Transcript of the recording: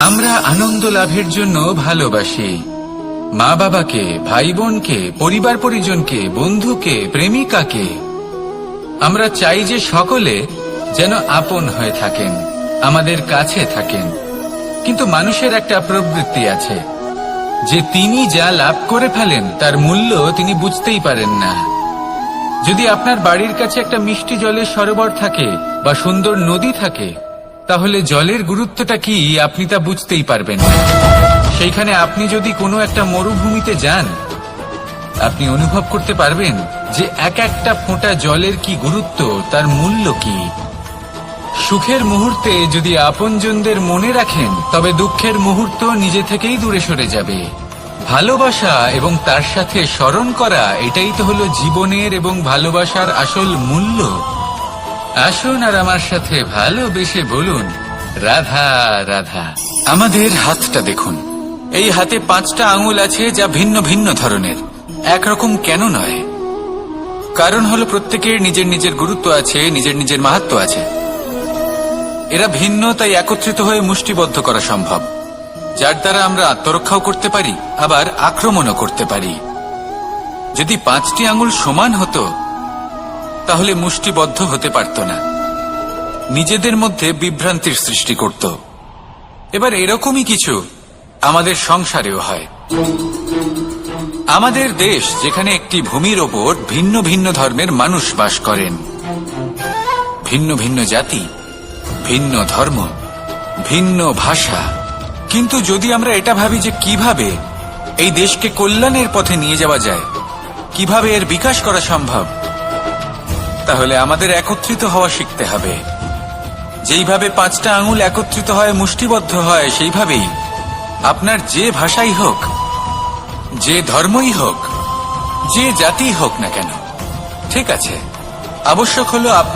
আমরা আনন্দ লাভের জন্য ভালোবাসি মা বাবাকে, ভাই বোনকে, পরিবার পরিজনকে, বন্ধুকে, প্রেমিকাকে। আমরা চাই যে সকলে যেন আপন হয়ে থাকেন, আমাদের কাছে থাকেন। কিন্তু মানুষের একটা প্রবৃত্তি আছে যে তিনি যা লাভ করে ফেলেন তার মূল্য তিনি বুঝতেই পারেন না। যদি আপনার বাড়ির কাছে একটা মিষ্টি জলের সরোবর থাকে বা সুন্দর নদী থাকে, তাহলে জলের গুরুত্বটা কি আপনি তা বুঝতেই পারবেন না। সেইখানে আপনি যদি কোনো একটা মরুভূমিতে যান, আপনি অনুভব করতে পারবেন যে এক একটা ফোঁটা জলের কি গুরুত্ব, তার মূল্য কি। সুখের মুহূর্তে যদি আপনজনদের মনে রাখেন, তবে দুঃখের মুহূর্ত নিজে থেকেই দূরে সরে যাবে। ভালোবাসা এবং তার সাথে স্মরণ করা, এটাই তো হলো জীবনের এবং ভালোবাসার আসল মূল্য। আসুন আর আমার সাথে ভালোবেসে বলুন, রাধা রাধা। আমাদের হাতটা দেখুন, এই হাতে 5টা আঙুল আছে যা ভিন্ন ভিন্ন ধরনের, একরকম কেন নয়? কারণ হলো প্রত্যেকের নিজের নিজের গুরুত্ব আছে, নিজের নিজের মাহাত্ম্য আছে। এরা ভিন্ন, তাই একত্রিত হয়ে মুষ্টিবদ্ধ করা সম্ভব, যার দ্বারা আমরা আত্মরক্ষাও করতে পারি, আবার আক্রমণও করতে পারি। যদি 5টি আঙুল সমান হতো তাহলে মুষ্টিবদ্ধ হতে পারত না, নিজেদের মধ্যে বিভ্রান্তির সৃষ্টি করত। এবার এরকমই কিছু আমাদের সংসারেও হয়। আমাদের দেশ, যেখানে একটি ভূমির ওপর ভিন্ন ভিন্ন ধর্মের মানুষ বাস করেন, ভিন্ন ভিন্ন জাতি, ভিন্ন ধর্ম, ভিন্ন ভাষা। কিন্তু যদি আমরা এটা ভাবি যে কিভাবে এই দেশকে কল্যাণের পথে নিয়ে যাওয়া যায়, কিভাবে এর বিকাশ করা সম্ভব, তাহলে আমাদের একত্রিত হওয়া শিখতে হবে। যেইভাবে 5টা আঙুল একত্রিত হয়, মুষ্টিবদ্ধ হয়, সেইভাবেই আপনার যে ভাষাই হোক, যে ধর্মই হোক, যে জাতি হোক না কেন, ঠিক আছে, আবশ্যক হলো